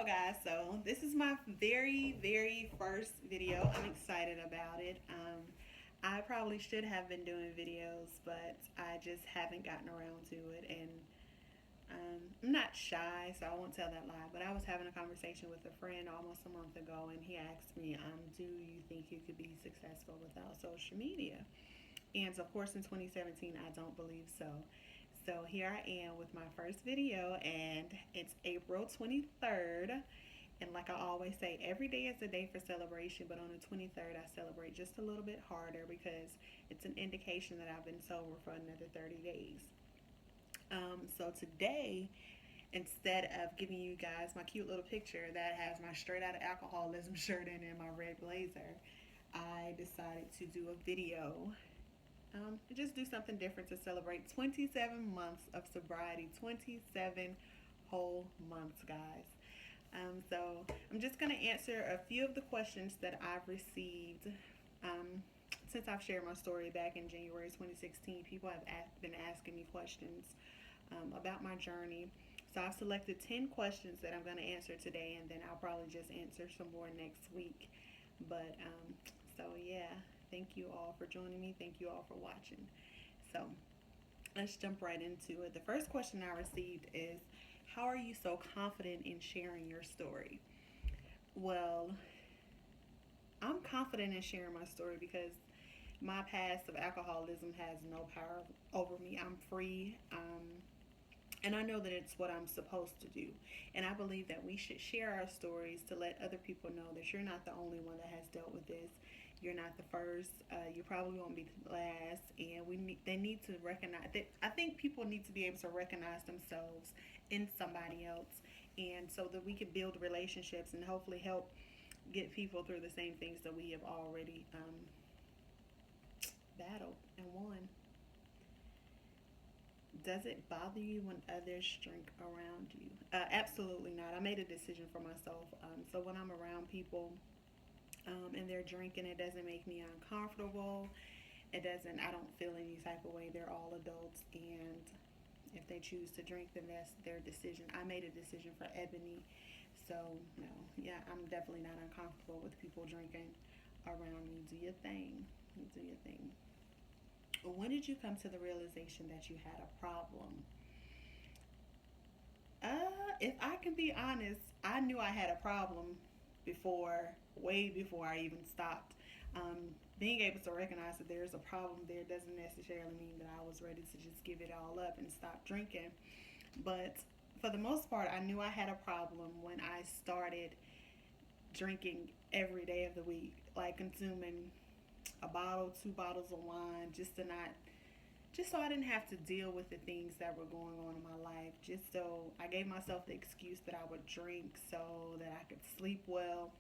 Hello guys, so this is my very first video. I'm excited about it. I probably should have been doing videos, but I just haven't gotten around to it. And I'm not shy, so I won't tell that lie. But I was having a conversation with a friend almost a month ago, and he asked me, "Do you think you could be successful without social media?" And of course, in 2017, I don't believe so. So here I am with my first video, and it's April 23rd. And like I always say, every day is a day for celebration, but on the 23rd, I celebrate just a little bit harder because it's an indication that I've been sober for another 30 days. So today, instead of giving you guys my cute little picture that has my straight out of alcoholism shirt in and my red blazer, I decided to do a video. Just do something different to celebrate 27 months of sobriety, 27 whole months, guys. So I'm just going to answer a few of the questions that I've received um, since I've shared my story back in January 2016. People have been asking me questions about my journey. So I've selected 10 questions that I'm going to answer today, and then I'll probably just answer some more next week. But so yeah, thank you all for joining me. Thank you all for watching. So let's jump right into it. The first question I received is, how are you so confident in sharing your story? Well, I'm confident in sharing my story because my past of alcoholism has no power over me. I'm free. And I know that it's what I'm supposed to do. And I believe that we should share our stories to let other people know that you're not the only one that has dealt with this. You're not the first. You probably won't be the last. And they need to recognize that. I think people need to be able to recognize themselves in somebody else, and so that we can build relationships and hopefully help get people through the same things that we have already battled and won. Does it bother you when others drink around you? Absolutely not. I made a decision for myself. So when I'm around people and they're drinking, it doesn't make me uncomfortable. It doesn't. I don't feel any type of way. They're all adults, and if they choose to drink, then that's their decision. I made a decision for Ebony. So, no, yeah, I'm definitely not uncomfortable with people drinking around me. Do your thing. Do your thing. When did you come to the realization that you had a problem? If I can be honest, I knew I had a problem before, way before I even stopped. Being able to recognize that there's a problem there doesn't necessarily mean that I was ready to just give it all up and stop drinking. But for the most part, I knew I had a problem when I started drinking every day of the week, like consuming a bottle, two bottles of wine, just so I didn't have to deal with the things that were going on in my life. Just so I gave myself the excuse that I would drink so that I could sleep well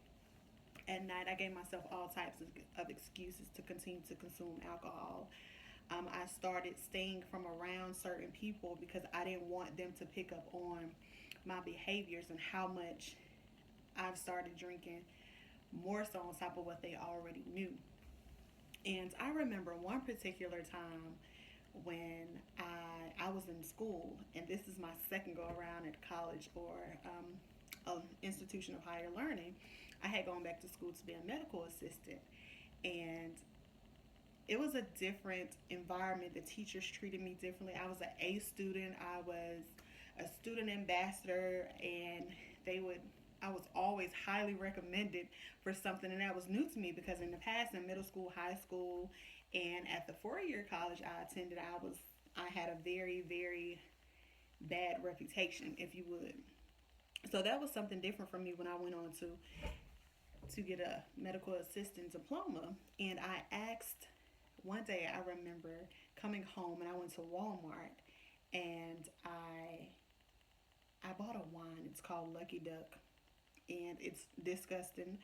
at night. I gave myself all types of excuses to continue to consume alcohol. I started staying from around certain people because I didn't want them to pick up on my behaviors and how much I've started drinking more so on top of what they already knew. And I remember one particular time when I was in school, and this is my second go around at college or an institution of higher learning. I had gone back to school to be a medical assistant, and it was a different environment. The teachers treated me differently. I was an A student. I was a student ambassador, and they would. I was always highly recommended for something, and that was new to me because in the past, in middle school, high school, and at the 4-year college I attended, I had a very bad reputation, if you would. So that was something different for me when I went on to get a medical assistant diploma, and I asked one day, I remember coming home and I went to Walmart and I bought a wine. It's called Lucky Duck, and it's disgusting.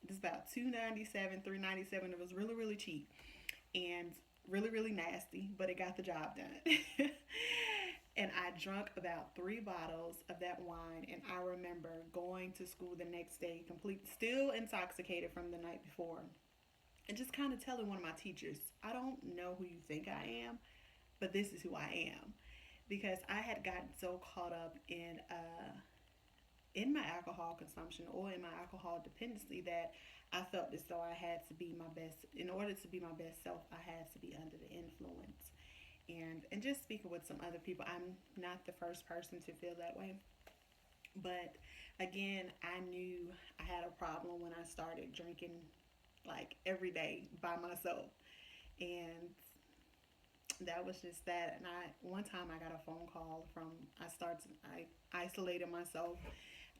It's about $2.97, $3.97. It was really cheap and really nasty, but it got the job done. And I drank about 3 bottles of that wine, and I remember going to school the next day, complete, still intoxicated from the night before, and just kind of telling one of my teachers, I don't know who you think I am, but this is who I am. Because I had gotten so caught up in in my alcohol consumption or in my alcohol dependency that I felt as though I had to be my best. In order to be my best self, I had to be under the influence. And just speaking with some other people, I'm not the first person to feel that way. But again, I knew I had a problem when I started drinking like every day by myself. And that was just that. And I one time I got a phone call from I isolated myself.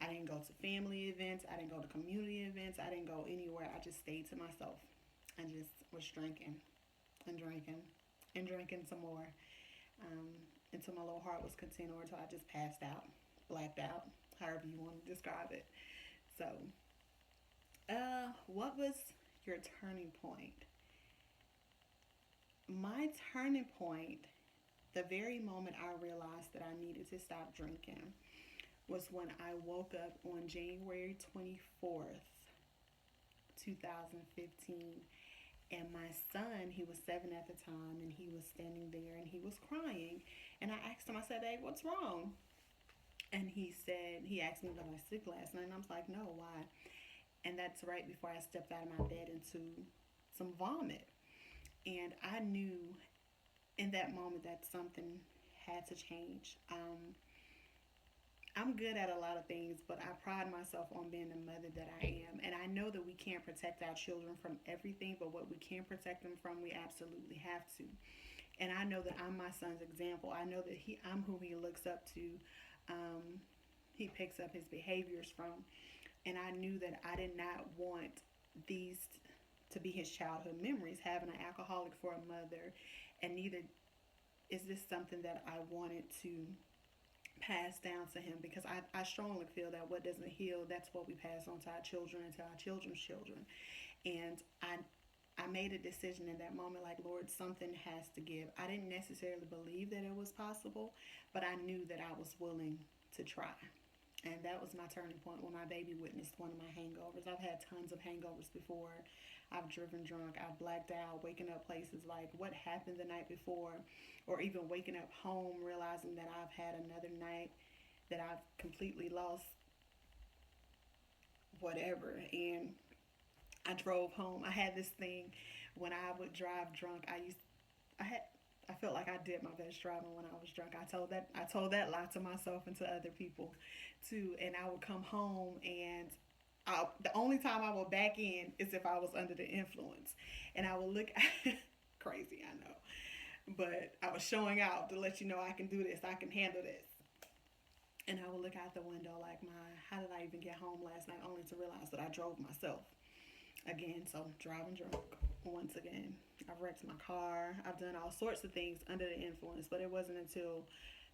I didn't go to family events. I didn't go to community events. I didn't go anywhere. I just stayed to myself and just was drinking and drinking and drinking some more um, until my little heart was content or until I just passed out, blacked out, however you want to describe it. So, what was your turning point? My turning point, the very moment I realized that I needed to stop drinking, was when I woke up on January 24th, 2015. And my son, he was 7 at the time, and he was standing there and he was crying. And I asked him, I said, "Hey, what's wrong?" And he asked me about I sick last night. And I was like, "No, why?" And that's right before I stepped out of my bed into some vomit. And I knew in that moment that something had to change. I'm good at a lot of things, but I pride myself on being the mother that I am. And I know that we can't protect our children from everything, but what we can protect them from, we absolutely have to. And I know that I'm my son's example. I know that I'm who he looks up to. Um, he picks up his behaviors from. And I knew that I did not want these to be his childhood memories, having an alcoholic for a mother. And neither is this something that I wanted to pass down to him, because I strongly feel that what doesn't heal, that's what we pass on to our children and to our children's children. And I made a decision in that moment, like, Lord, something has to give. I didn't necessarily believe that it was possible, but I knew that I was willing to try. And that was my turning point when my baby witnessed one of my hangovers. I've had tons of hangovers before. I've driven drunk. I've blacked out, waking up places like what happened the night before, or even waking up home realizing that I've had another night, that I've completely lost whatever. And I drove home. I had this thing when I would drive drunk. I had I felt like I did my best driving when I was drunk. I told that lie to myself and to other people too. And I would come home and the only time I would back in is if I was under the influence. And I would look crazy, I know. But I was showing out to let you know I can do this, I can handle this. And I would look out the window like, how did I even get home last night? Only to realize that I drove myself again. So driving drunk once again. I've wrecked my car. I've done all sorts of things under the influence, but it wasn't until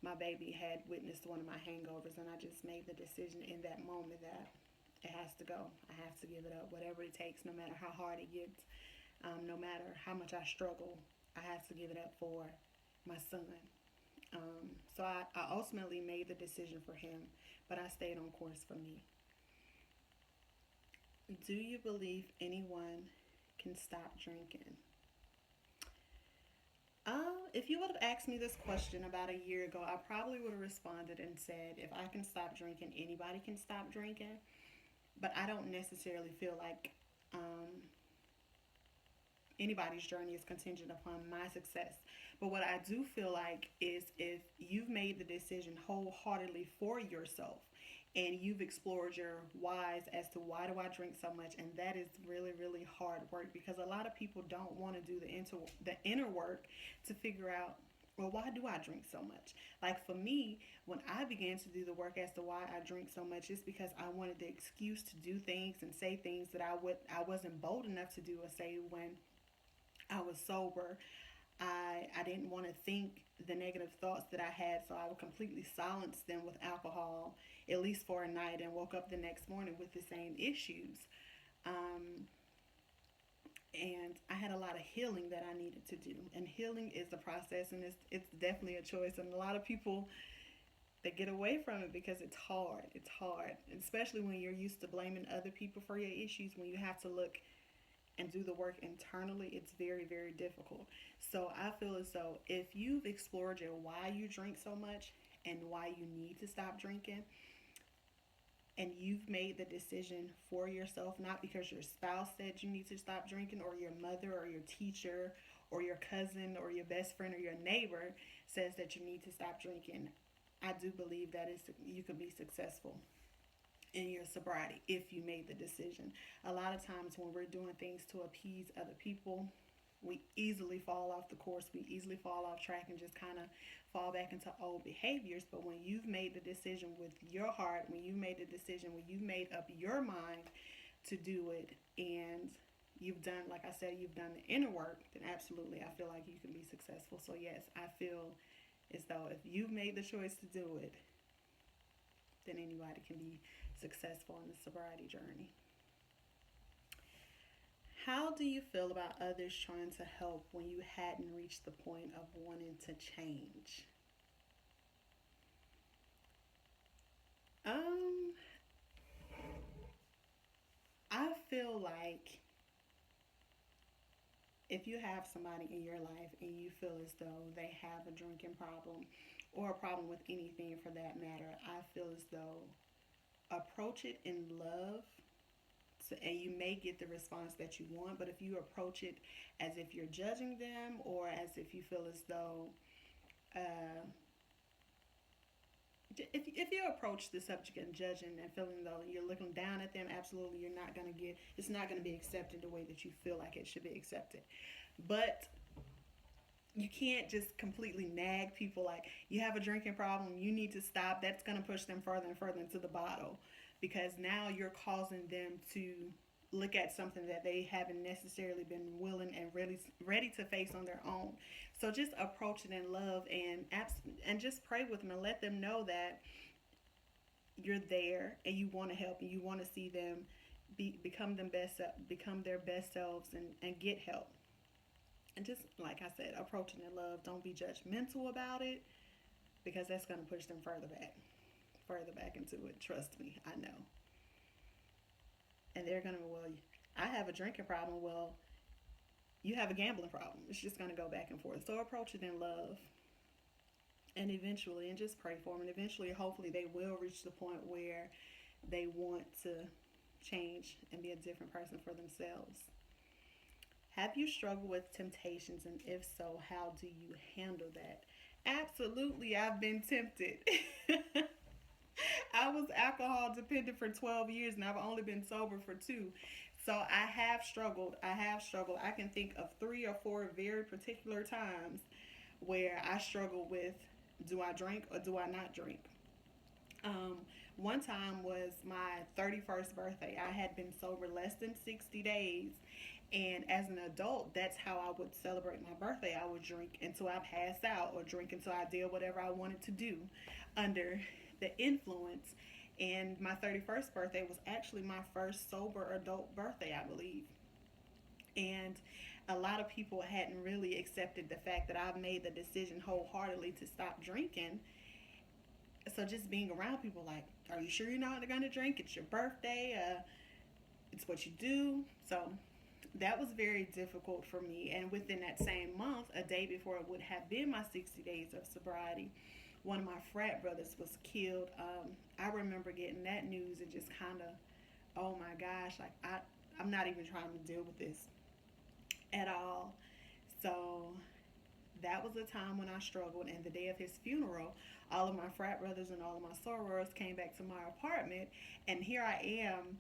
my baby had witnessed one of my hangovers and I just made the decision in that moment that it has to go. I have to give it up, whatever it takes, no matter how hard it gets, no matter how much I struggle. I have to give it up for my son. So I ultimately made the decision for him, but I stayed on course for me. Do you believe anyone can stop drinking? If you would have asked me this question about a year ago, I probably would have responded and said, if I can stop drinking, anybody can stop drinking. But I don't necessarily feel like anybody's journey is contingent upon my success. But what I do feel like is if you've made the decision wholeheartedly for yourself and you've explored your whys as to why do I drink so much, and that is really really hard work, because a lot of people don't want to do the inner work to figure out, well, why do I drink so much? Like for me, when I began to do the work as to why I drink so much, it's because I wanted the excuse to do things and say things that I wasn't bold enough to do or say when I was sober. I didn't want to think the negative thoughts that I had, so I would completely silence them with alcohol, at least for a night, and woke up the next morning with the same issues. Um, and I had a lot of healing that I needed to do. And healing is the process, and it's definitely a choice. And a lot of people, they get away from it because it's hard. It's hard, and especially when you're used to blaming other people for your issues. When you have to look and do the work internally, it's very, very difficult. So I feel as though if you've explored your why you drink so much and why you need to stop drinking, and you've made the decision for yourself, not because your spouse said you need to stop drinking, or your mother, or your teacher, or your cousin, or your best friend, or your neighbor says that you need to stop drinking, I do believe that is you can be successful in your sobriety if you made the decision. A lot of times when we're doing things to appease other people, we easily fall off the course. We easily fall off track and just kind of fall back into old behaviors. But when you've made the decision with your heart, when you made the decision, when you made up your mind to do it, and you've done, like I said, you've done the inner work, then absolutely, I feel like you can be successful. So, yes, I feel as though if you've made the choice to do it, then anybody can be successful in the sobriety journey. How do you feel about others trying to help when you hadn't reached the point of wanting to change? Um, I feel like if you have somebody in your life and you feel as though they have a drinking problem or a problem with anything for that matter, I feel as though approach it in love. So, and you may get the response that you want, but if you approach it as if you're judging them, or as if you feel as though uh, if you approach the subject and judging and feeling though you're looking down at them, absolutely you're not going to get, it's not going to be accepted the way that you feel like it should be accepted. But you can't just completely nag people like, you have a drinking problem, you need to stop. That's going to push them further and further into the bottle, because now you're causing them to look at something that they haven't necessarily been willing and ready to face on their own. So just approach it in love, and just pray with them and let them know that you're there and you want to help and you want to see them become become their best selves, and get help. And just like I said, approach it in love. Don't be judgmental about it, because that's going to push them further back into it. Trust me, I know. And they're going to, well, I have a drinking problem. Well, you have a gambling problem. It's just going to go back and forth. So approach it in love, and eventually, and just pray for them. And eventually, hopefully, they will reach the point where they want to change and be a different person for themselves. Have you struggled with temptations? And if so, how do you handle that? Absolutely, I've been tempted. I was alcohol dependent for 12 years and I've only been sober for 2. So I have struggled. I have struggled. I can think of 3 or 4 very particular times where I struggled with, do I drink or do I not drink? Um, One time was my 31st birthday. I had been sober less than 60 days. And as an adult, that's how I would celebrate my birthday. I would drink until I passed out, or drink until I did whatever I wanted to do under the influence. And my 31st birthday was actually my first sober adult birthday, I believe. And a lot of people hadn't really accepted the fact that I've made the decision wholeheartedly to stop drinking. So just being around people like, are you sure you're not going to drink? It's your birthday. It's what you do. So that was very difficult for me. And within that same month, a day before it would have been my 60 days of sobriety, one of my frat brothers was killed. I remember getting that news and just kind of, oh my gosh, like I'm not even trying to deal with this at all. So that was a time when I struggled. And the day of his funeral, all of my frat brothers and all of my sorors came back to my apartment, and here I am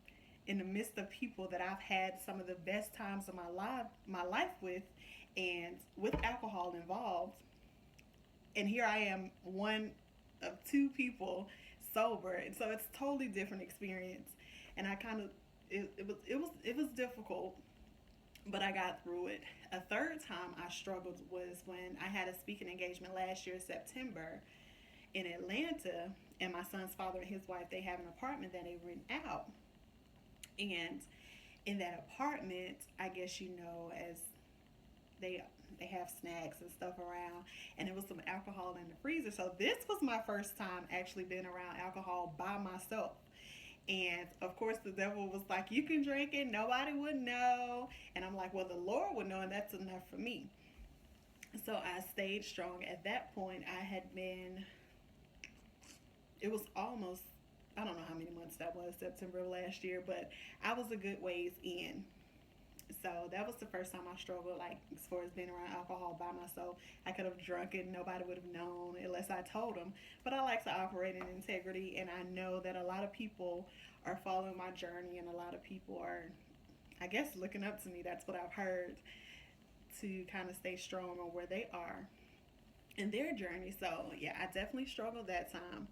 in the midst of people that I've had some of the best times of my life with, and with alcohol involved. And here I am, one of 2 people sober, and so it's a totally different experience. And I kind of, it was difficult, but I got through it. A third time I struggled was when I had a speaking engagement last year, September, in Atlanta, and my son's father and his wife, they have an apartment that they rent out. And in that apartment, I guess you know, as they they have snacks and stuff around, and there was some alcohol in the freezer. So this was my first time actually being around alcohol by myself. And of course, the devil was like, "You can drink it, nobody would know." And I'm like, "Well, the Lord would know, and that's enough for me." So I stayed strong. At that point, I had been, it was almost I don't know how many months that was, September of last year, but I was a good ways in. So that was the first time I struggled, like as far as being around alcohol by myself. I could have drunk it, nobody would have known unless I told them. But I like to operate in integrity, and I know that a lot of people are following my journey, and a lot of people are, I guess, looking up to me. That's what I've heard, to kind of stay strong on where they are in their journey. So yeah, I definitely struggled that time.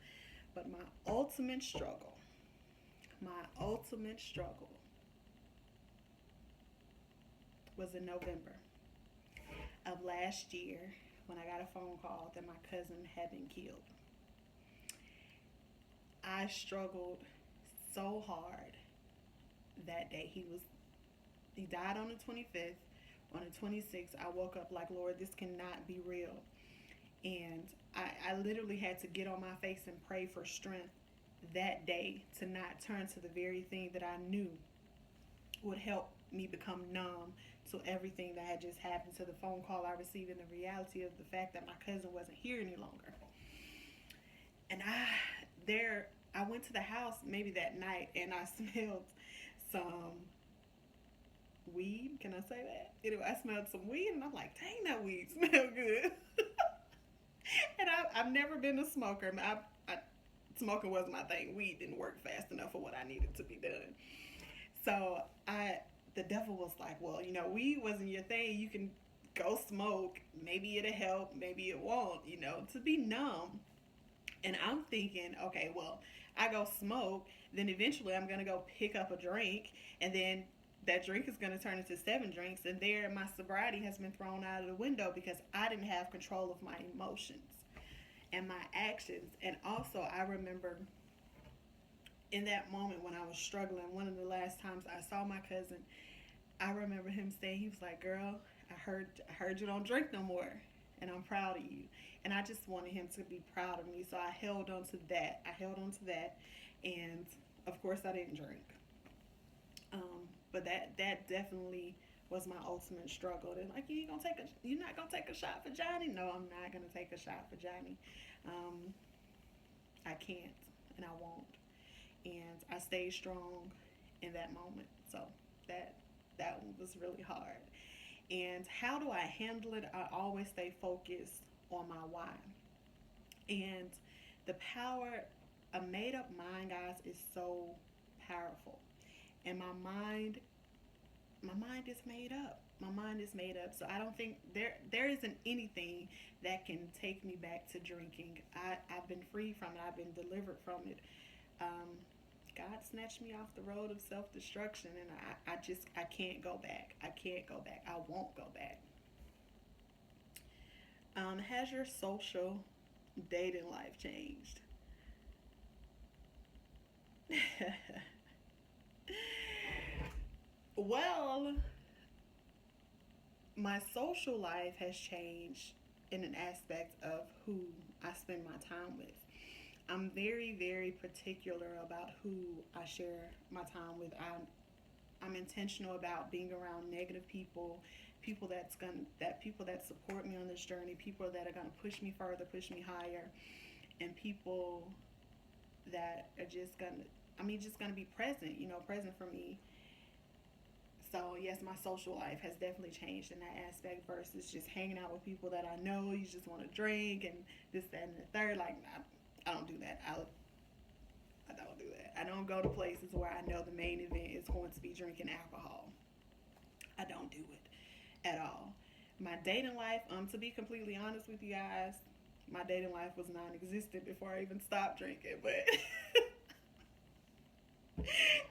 But my ultimate struggle was in November of last year when I got a phone call that my cousin had been killed. I struggled so hard that day. He died on the 25th. On the 26th, I woke up like, Lord, this cannot be real. And I literally had to get on my face and pray for strength that day to not turn to the very thing that I knew would help me become numb to everything that had just happened, to the phone call I received, and the reality of the fact that my cousin wasn't here any longer. And I went to the house maybe that night and I smelled some weed. Can I say that? Anyway, I smelled some weed and I'm like, dang, that weed smelled good. And I've never been a smoker. Smoking wasn't my thing. Weed didn't work fast enough for what I needed to be done. So the devil was like, well, weed wasn't your thing. You can go smoke. Maybe it'll help. Maybe it won't. To be numb. And I'm thinking, okay, well, I go smoke. Then eventually I'm gonna go pick up a drink, and then that drink is going to turn into 7 drinks, and there my sobriety has been thrown out of the window because I didn't have control of my emotions and my actions. And also, I remember in that moment when I was struggling, one of the last times I saw my cousin, I remember him saying, he was like, girl, I heard you don't drink no more, and I'm proud of you. And I just wanted him to be proud of me, so I held on to that. And of course I didn't drink. But that definitely was my ultimate struggle. They're like, you're not gonna take a shot for Johnny? No, I'm not gonna take a shot for Johnny. Um, I can't, and I won't. And I stayed strong in that moment. So that that one was really hard. And how do I handle it? I always stay focused on my why. And the power, a made up mind, guys, is so powerful. And my mind is made up. My mind is made up. So I don't think there isn't anything that can take me back to drinking. I've been free from it. I've been delivered from it. Um, God snatched me off the road of self destruction, and I can't go back. I can't go back. I won't go back. Has your social dating life changed? Well, my social life has changed in an aspect of who I spend my time with. I'm very, very particular about who I share my time with. I'm intentional about being around negative people, people that support me on this journey, people that are gonna push me further, push me higher, and people that are just gonna be present, present for me. So yes, my social life has definitely changed in that aspect versus just hanging out with people that I know you just want to drink and this, that, and the third. Like I don't do that. I don't do that. I don't go to places where I know the main event is going to be drinking alcohol. I don't do it at all. My dating life, to be completely honest with you guys, my dating life was non-existent before I even stopped drinking. But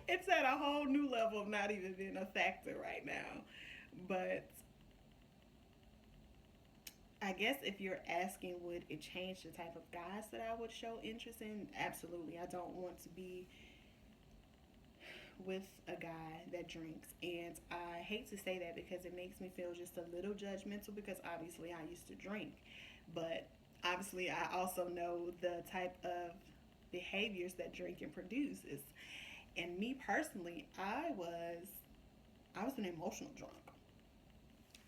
it's at a whole new level of not even being a factor right now. But I guess if you're asking, would it change the type of guys that I would show interest in? Absolutely. I don't want to be with a guy that drinks. And I hate to say that because it makes me feel just a little judgmental because obviously I used to drink. But obviously I also know the type of behaviors that drinking produces. And me personally, I was an emotional drunk.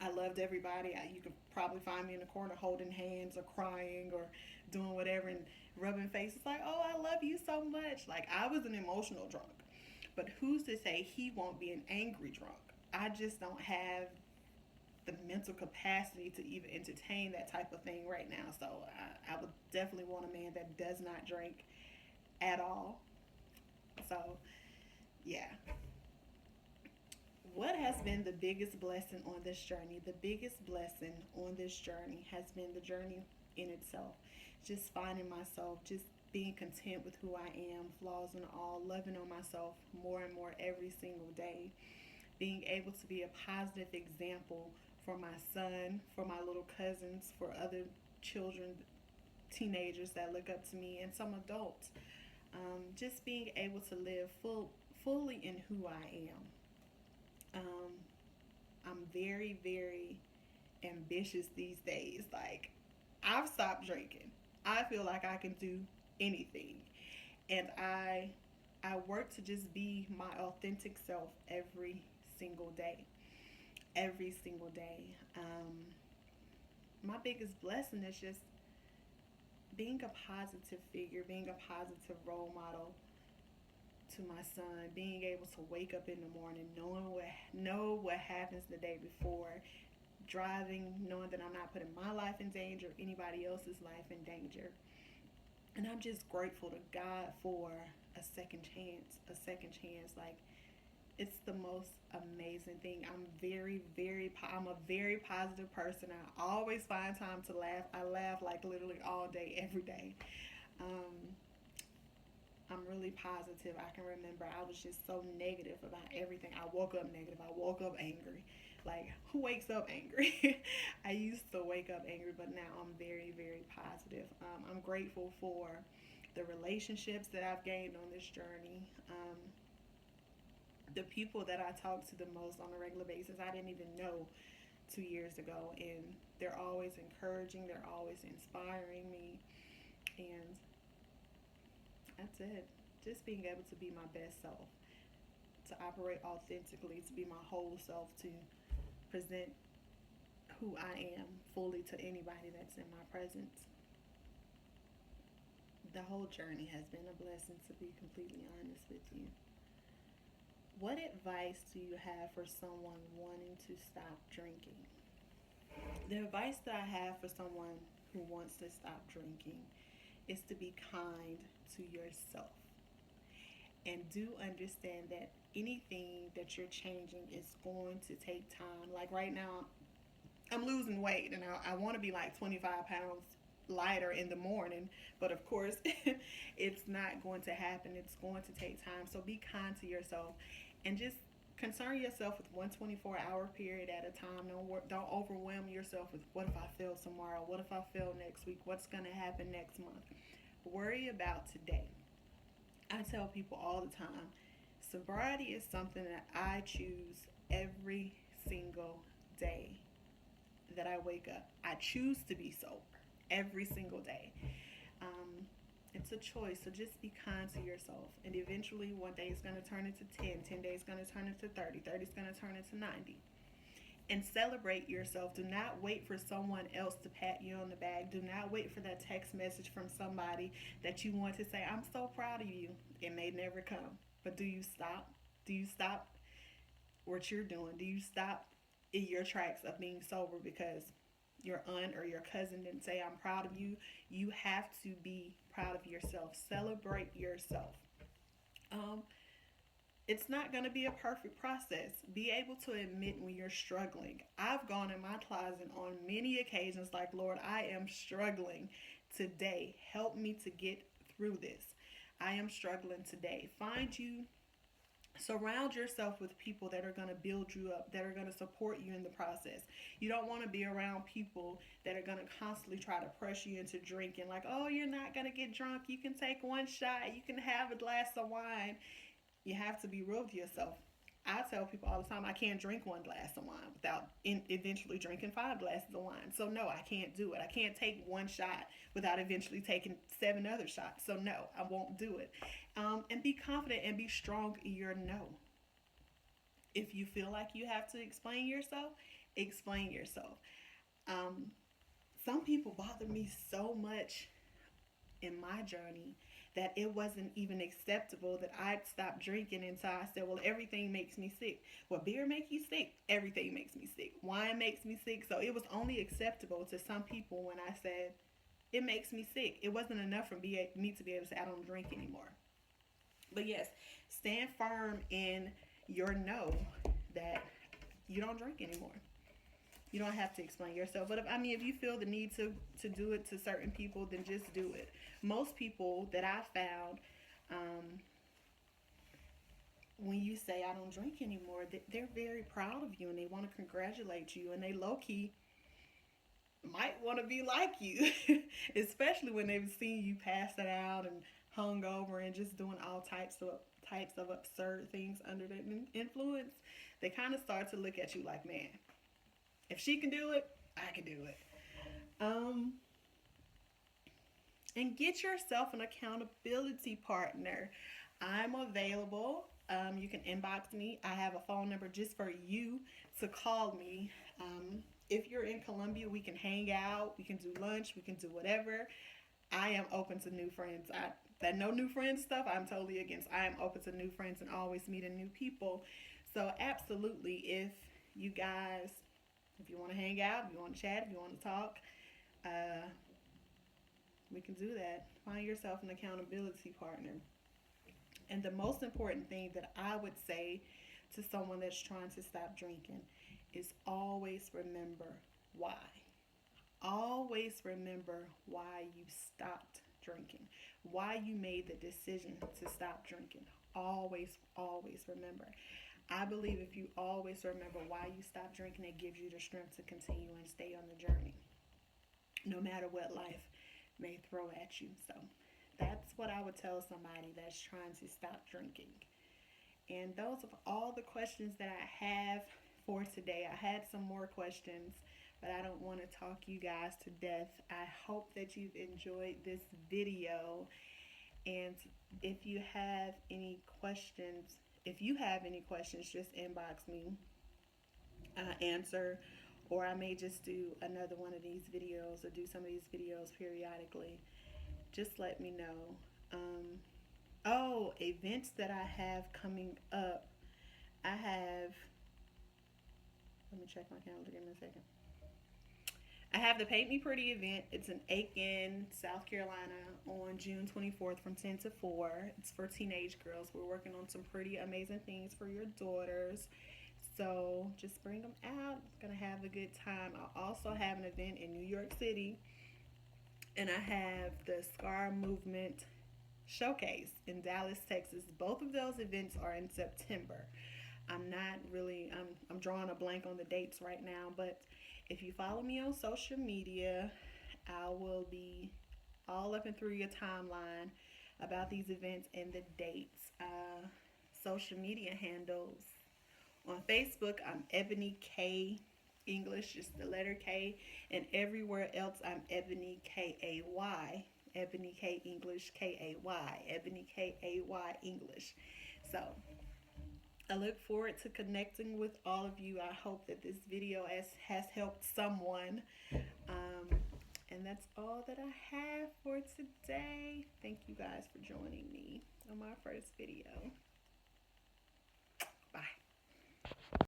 I loved everybody. You could probably find me in the corner holding hands or crying or doing whatever and rubbing faces like, oh, I love you so much. Like, I was an emotional drunk. But who's to say he won't be an angry drunk? I just don't have the mental capacity to even entertain that type of thing right now. So I would definitely want a man that does not drink at all. So, yeah. What has been the biggest blessing on this journey? The biggest blessing on this journey has been the journey in itself. Just finding myself, just being content with who I am, flaws and all, loving on myself more and more every single day, being able to be a positive example for my son, for my little cousins, for other children, teenagers that look up to me, and some adults. Just being able to live fully in who I am. I'm very, very ambitious these days. Like, I've stopped drinking. I feel like I can do anything. And I work to just be my authentic self every single day. Every single day. My biggest blessing is just being a positive figure, being a positive role model to my son, being able to wake up in the morning, know what happens the day before, driving, knowing that I'm not putting my life in danger, anybody else's life in danger. And I'm just grateful to God for a second chance, a second chance. Like, it's the most amazing thing. I'm a very positive person. I always find time to laugh. I laugh like literally all day, every day. Um, I'm really positive. I can remember I was just so negative about everything. I woke up negative. I woke up angry. Like, who wakes up angry? I used to wake up angry, but now I'm very, very positive. I'm grateful for the relationships that I've gained on this journey. The people that I talk to the most on a regular basis, I didn't even know 2 years ago. And they're always encouraging, they're always inspiring me. And that's it. Just being able to be my best self, to operate authentically, to be my whole self, to present who I am fully to anybody that's in my presence. The whole journey has been a blessing, to be completely honest with you. What advice do you have for someone wanting to stop drinking? The advice that I have for someone who wants to stop drinking is to be kind to yourself. And do understand that anything that you're changing is going to take time. Like right now, I'm losing weight and I want to be like 25 pounds lighter in the morning, but of course it's not going to happen. It's going to take time. So be kind to yourself and just concern yourself with one 24-hour period at a time. Don't overwhelm yourself with what if I fail tomorrow, what if I fail next week, what's going to happen next month. Worry about today. I tell people all the time, sobriety is something that I choose every single day that I wake up. I choose to be sober every single day. Um, it's a choice. So just be kind to yourself. And eventually, one day it's going to turn into 10. 10 days is going to turn into 30. 30 is going to turn into 90. And celebrate yourself. Do not wait for someone else to pat you on the back. Do not wait for that text message from somebody that you want to say, I'm so proud of you. It may never come. But do you stop? Do you stop what you're doing? Do you stop in your tracks of being sober because your aunt or your cousin didn't say, I'm proud of you? You have to be proud of yourself. Celebrate yourself. Um, it's not going to be a perfect process. Be able to admit when you're struggling. I've gone in my closet on many occasions like, Lord, I am struggling today. Help me to get through this. I am struggling today. Surround yourself with people that are going to build you up, that are going to support you in the process. You don't want to be around people that are going to constantly try to press you into drinking. Like, oh, you're not going to get drunk. You can take one shot. You can have a glass of wine. You have to be real with yourself. I tell people all the time I can't drink one glass of wine without eventually drinking 5 glasses of wine. So no, I can't do it. I can't take one shot without eventually taking 7 other shots. So no, I won't do it. And be confident and be strong in your no. If you feel like you have to explain yourself, Explain yourself. Um, some people bother me so much in my journey that it wasn't even acceptable that I'd stop drinking until I said, well, everything makes me sick. Well, beer makes you sick. Everything makes me sick. Wine makes me sick. So it was only acceptable to some people when I said, it makes me sick. It wasn't enough for me to be able to say, I don't drink anymore. But yes, stand firm in your no that you don't drink anymore. You don't have to explain yourself. But if you feel the need to do it to certain people, then just do it. Most people that I found, um, when you say I don't drink anymore, they're very proud of you and they want to congratulate you and they low key might want to be like you, especially when they've seen you pass it out and hung over and just doing all types of absurd things under the influence. They kind of start to look at you like, man, if she can do it, I can do it. Um, and get yourself an accountability partner. I'm available. You can inbox me. I have a phone number just for you to call me. If you're in Columbia, we can hang out. We can do lunch. We can do whatever. I am open to new friends. That no new friends stuff, I'm totally against. I am open to new friends and always meeting new people. So absolutely, you guys, if you want to hang out, if you want to chat, if you want to talk, uh, we can do that. Find yourself an accountability partner. And the most important thing that I would say to someone that's trying to stop drinking is always remember why. Always remember why you stopped drinking, why you made the decision to stop drinking. Always, always remember. I believe if you always remember why you stopped drinking, it gives you the strength to continue and stay on the journey, no matter what life may throw at you. So that's what I would tell somebody that's trying to stop drinking. And those are all the questions that I have for today. I had some more questions, but I don't want to talk you guys to death. I hope that you've enjoyed this video. And if you have any questions, just inbox me, answer, or I may just do another one of these videos or do some of these videos periodically. Just let me know. Events that I have coming up. I have, let me check my calendar, give me a second. I have the Paint Me Pretty event. It's in Aiken, South Carolina on June 24th from 10 to 4. It's for teenage girls. We're working on some pretty amazing things for your daughters. So just bring them out. It's going to have a good time. I also have an event in New York City, and I have the Scar Movement Showcase in Dallas, Texas. Both of those events are in September. I'm drawing a blank on the dates right now, but if you follow me on social media, I will be all up and through your timeline about these events and the dates. Social media handles on Facebook, I'm Ebony K English, just the letter K, and everywhere else I'm Ebony Kay. Ebony K English Kay. Ebony Kay English. So I look forward to connecting with all of you. I hope that this video has helped someone. Um, and that's all that I have for today. Thank you guys for joining me on my first video.